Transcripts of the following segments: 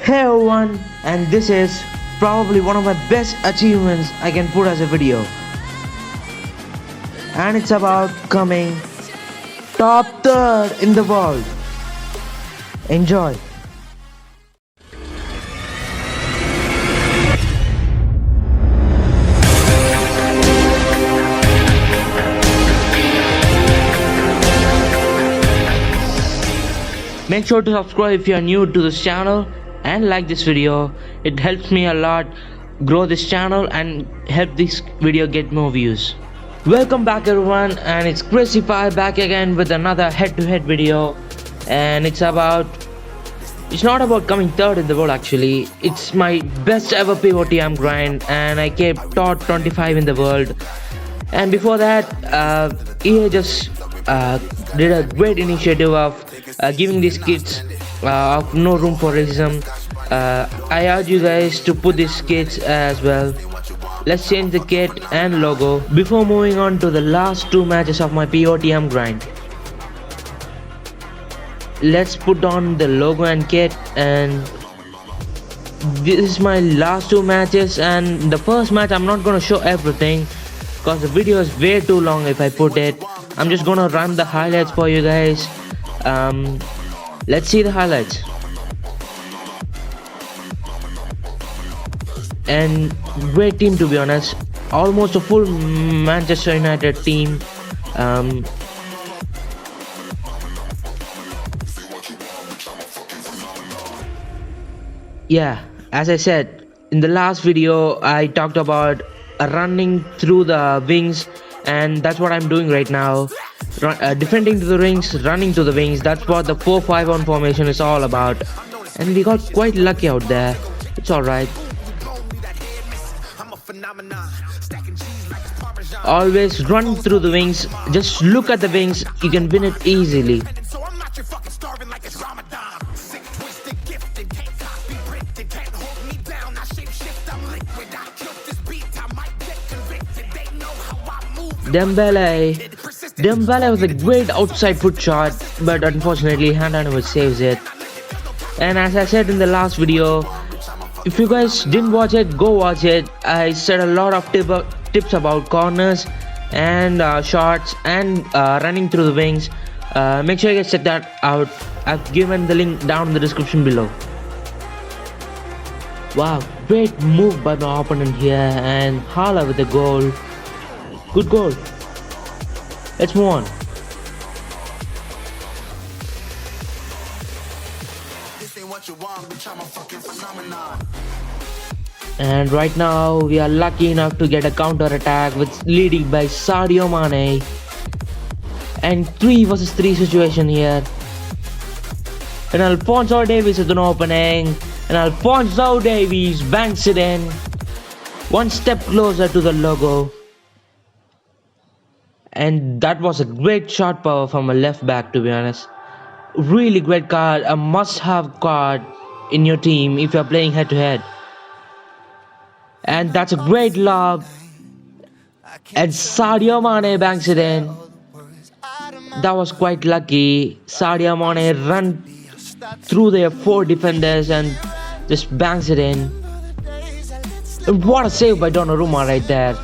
Hey everyone, and this is probably one of my best achievements I can put as a video. And it's about coming top third in the world. Enjoy. Make sure to subscribe if you are new to this channel and like this video. It helps me a lot grow this channel and help this video get more views. Welcome back everyone, and it's Krazify back again with another head-to-head video. And it's not about coming third in the world actually. It's my best ever Potm grind, and I came top 25 in the world. And before that, EA just did a great initiative of giving these kids of no room for racism. I urge you guys to put these kids as well. Let's change the kit and logo before moving on to the last two matches of my Potm grind. Let's put on the logo and kit, and this is my last two matches. And the first match I'm not gonna show everything because the video is way too long if I put it. I'm just gonna run the highlights for you guys. Let's see the highlights. And great team, to be honest. Almost a full Manchester United team. Yeah, as I said in the last video, I talked about running through the wings, and that's what I'm doing right now. Defending to the rings, running to the wings. That's what the 4-5-1 formation is all about. And we got quite lucky out there. It's alright. Always run through the wings. Just look at the wings. You can win it easily. Dybala was a great outside foot shot, but unfortunately Donnarumma saves it. And as I said in the last video, if you guys didn't watch it, go watch it. I said a lot of tips about corners and shots and running through the wings. Make sure you guys check that out. I've given the link down in the description below. Wow, great move by my opponent here, and Hala with the goal. Good goal. Let's move on. And right now we are lucky enough to get a counter attack with leading by Sadio Mane. And 3 versus 3 situation here. And Alphonso Davies is an opening. And Alphonso Davies banks it in. One step closer to the logo. And that was a great shot power from a left back, to be honest. Really great card, a must-have card in your team if you're playing head-to-head. And that's a great lob. And Sadio Mane banks it in. That was quite lucky. Sadio Mane run through their 4 defenders and just banks it in. And what a save by Donnarumma right there.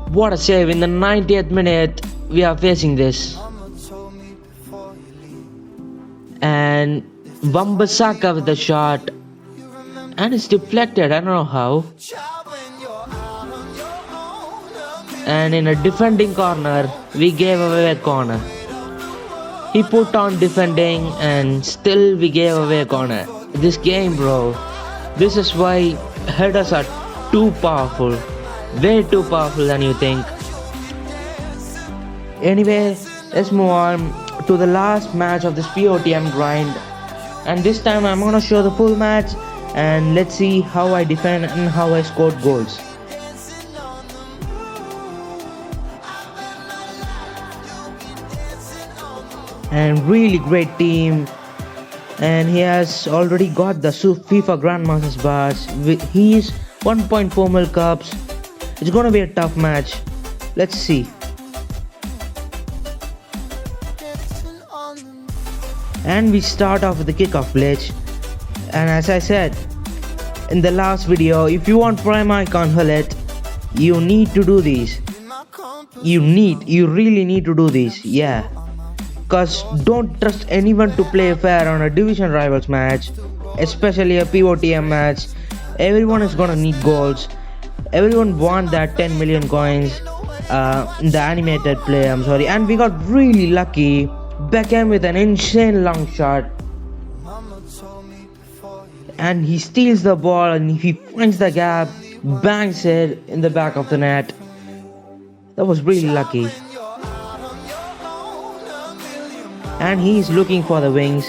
What a save. In the 90th minute we are facing this. And Wan-Bissaka with the shot, and it's deflected, I don't know how. And in a defending corner we gave away a corner. He put on defending and still we gave away a corner. This game, bro, this is why headers are too powerful. Way too powerful than you think. Anyway, let's move on to the last match of this Potm grind. And this time I'm gonna show the full match, and let's see how I defend and how I scored goals. And really great team. And he has already got the FIFA Grandmasters bars. He's 1.4 mil cups. It's gonna be a tough match. Let's see. And we start off with the kickoff glitch. And as I said in the last video, if you want prime icon Gullit, you need to do this. You really need to do this, yeah. Cause don't trust anyone to play fair on a division rivals match, especially a Potm match. Everyone is gonna need goals. Everyone want that 10 million coins in the animated play, I'm sorry. And we got really lucky. Beckham with an insane long shot. And he steals the ball and he finds the gap, bangs it in the back of the net. That was really lucky. And he's looking for the wings.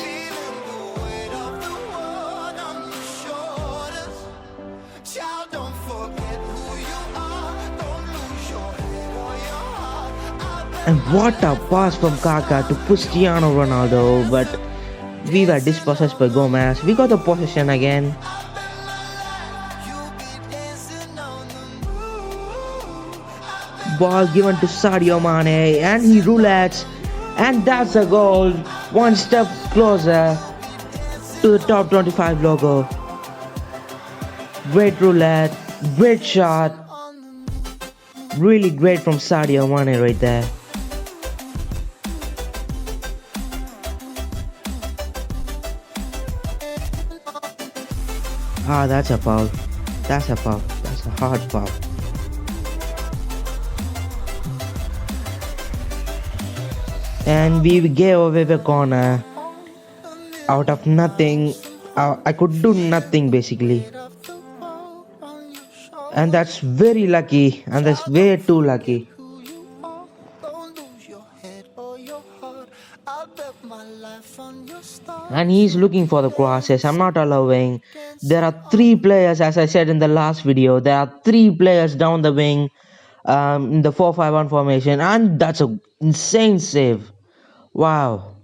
And what a pass from Kaká to Cristiano Ronaldo, but we were dispossessed by Gomez. We got the possession again. Ball given to Sadio Mane and he roulettes, and that's a goal. One step closer to the top 25 logo. Great roulette, great shot. Really great from Sadio Mane right there. Ah, that's a foul. That's a foul. That's a hard foul. And we gave away the corner out of nothing. I could do nothing basically. And that's very lucky. And that's way too lucky. And he's looking for the crosses. I'm not allowing. There are 3 players, as I said in the last video. There are 3 players down the wing in the 4-5-1 formation. And that's an insane save. Wow.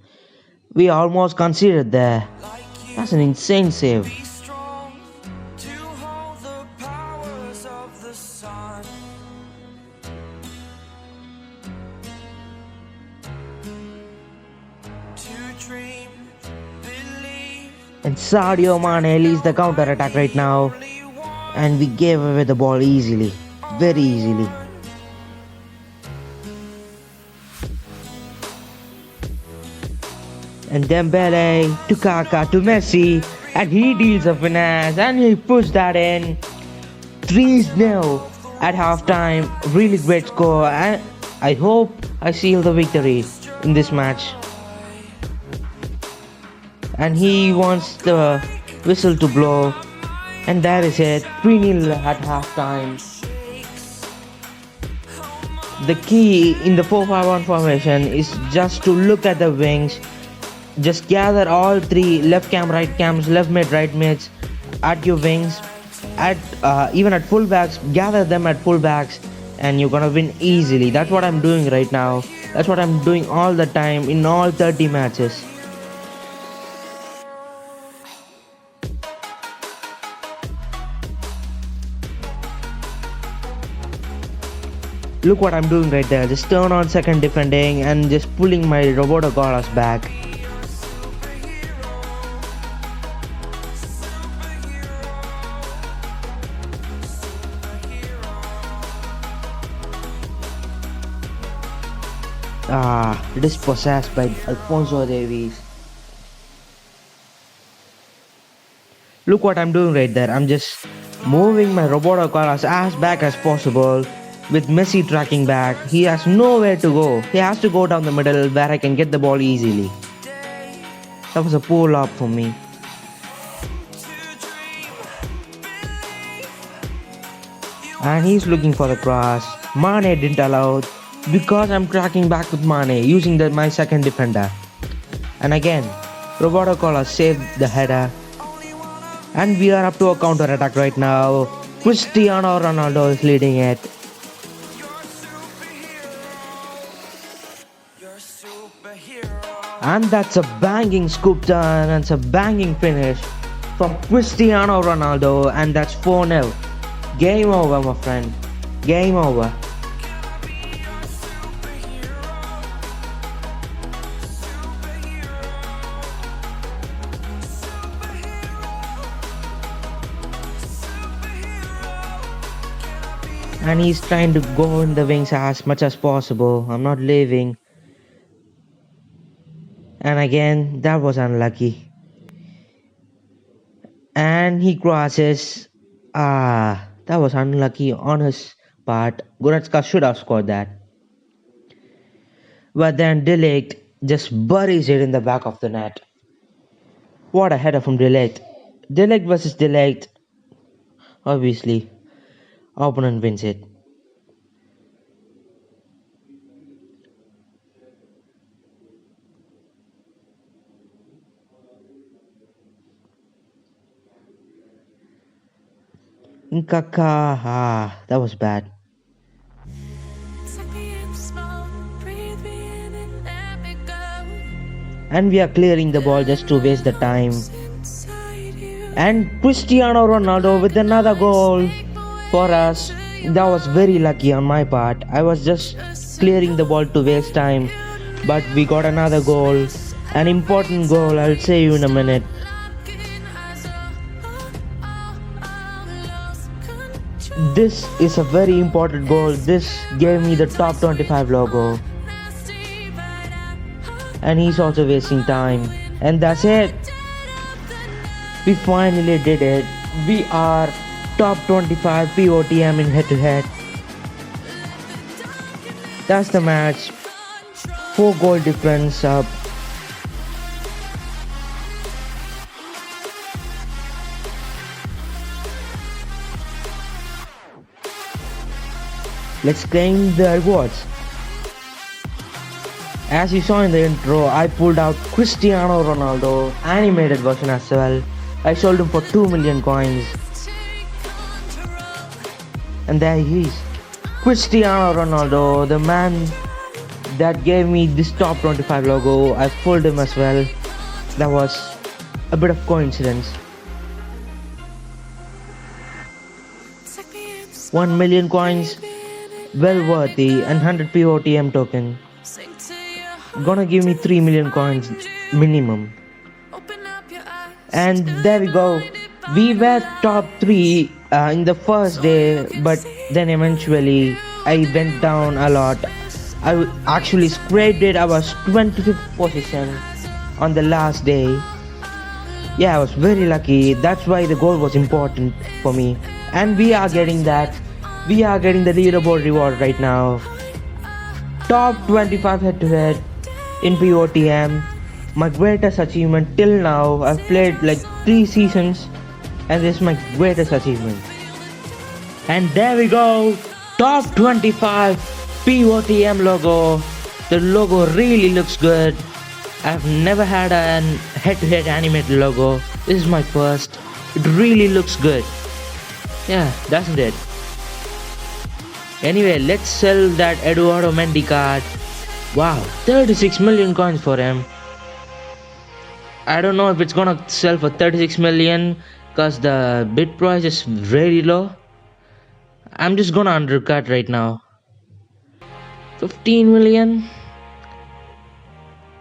We almost conceded there. That's an insane save. And Sadio Mane leads the counter attack right now. And we gave away the ball easily. Very easily. And Dembele to Kaká to Messi. And he deals a finesse. And he puts that in. 3-0 at halftime. Really great score. And I hope I seal the victory in this match. And he wants the whistle to blow. And that is it. 3-0 at halftime. The key in the 4-5-1 formation is just to look at the wings. Just gather all 3 left cam, right cams, left mid, right mids at your wings. Even at fullbacks, gather them at fullbacks. And you're gonna win easily. That's what I'm doing right now. That's what I'm doing all the time in all 30 matches. Look what I'm doing right there. Just turn on second defending and just pulling my Roberto Carlos back. Dispossessed by Alphonso Davies. Look what I'm doing right there. I'm just moving my Roberto Carlos as back as possible. With Messi tracking back, he has nowhere to go. He has to go down the middle where I can get the ball easily. That was a poor lob for me. And he's looking for the cross. Mane didn't allow because I'm tracking back with Mane using my second defender. And again, Roberto Carlos saved the header. And we are up to a counter attack right now. Cristiano Ronaldo is leading it. And that's a banging scoop turn and it's a banging finish from Cristiano Ronaldo, and that's 4-0. Game over, my friend. Game over. And he's trying to go in the wings as much as possible. I'm not leaving. And again, that was unlucky. And he crosses. That was unlucky on his part. Goretzka should have scored that. But then Delict just buries it in the back of the net. What a header from Delict. Delict versus Delict. Obviously, opponent wins it. Nkaka, that was bad. And we are clearing the ball just to waste the time. And Cristiano Ronaldo with another goal for us. That was very lucky on my part. I was just clearing the ball to waste time, but we got another goal. An important goal, I'll say you in a minute. This is a very important goal. This gave me the top 25 logo. And he's also wasting time. And that's it. We finally did it. We are top 25 POTM in head to head. That's the match. 4 goal difference up. Let's claim the rewards. As you saw in the intro, I pulled out Cristiano Ronaldo animated version as well. I sold him for 2 million coins. And there he is. Cristiano Ronaldo, the man that gave me this top 25 logo. I pulled him as well. That was a bit of coincidence. 1 million coins, well worthy, and 100 POTM token. Gonna give me 3 million coins minimum. And there we go. We were top 3 in the first day, but then eventually I went down a lot. I actually scraped it. I was 25th position on the last day. Yeah, I was very lucky. That's why the goal was important for me. And we are getting that. We are getting the leaderboard reward right now. Top 25 head to head in POTM. My greatest achievement till now. I've played like 3 seasons and this is my greatest achievement. And there we go. Top 25 POTM logo. The logo really looks good. I've never had a head-to-head animated logo. This is my first. It really looks good. Yeah, doesn't it? Anyway, let's sell that Eduardo Mendy card. Wow, 36 million coins for him. I don't know if it's gonna sell for 36 million because the bid price is very low. I'm just gonna undercut right now. 15 million?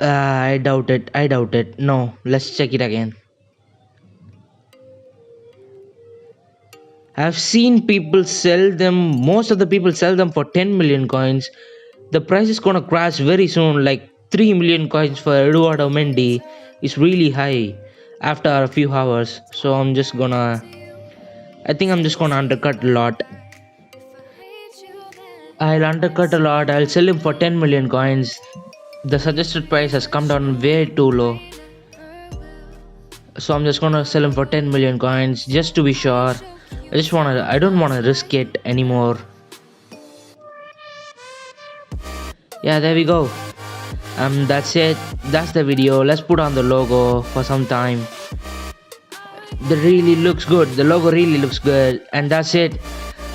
I doubt it. No, let's check it again. I've seen people sell them, most of the people sell them for 10 million coins. The price is gonna crash very soon, like 3 million coins for Eduardo Mendy is really high after a few hours. So I think I'm just gonna undercut a lot. I'll undercut a lot. I'll sell him for 10 million coins. The suggested price has come down way too low. So I'm just gonna sell him for 10 million coins just to be sure. I don't wanna risk it anymore. Yeah, there we go. That's it. That's the video. Let's put on the logo for some time. The really looks good. The logo really looks good. And that's it.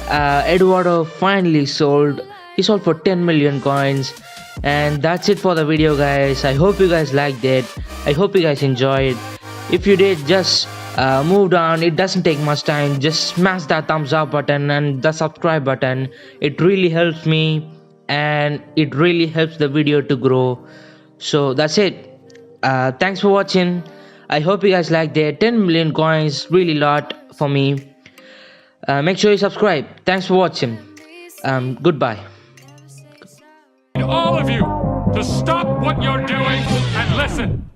Eduardo finally sold. He sold for 10 million coins. And that's it for the video, guys. I hope you guys liked it. I hope you guys enjoyed. If you did, just move on. It doesn't take much time. Just smash that thumbs up button and the subscribe button. It really helps me and it really helps the video to grow. So that's it. Thanks for watching. I hope you guys liked it. 10 million coins, really lot for me. Make sure you subscribe. Thanks for watching. Goodbye. All of you to stop what you're doing and listen.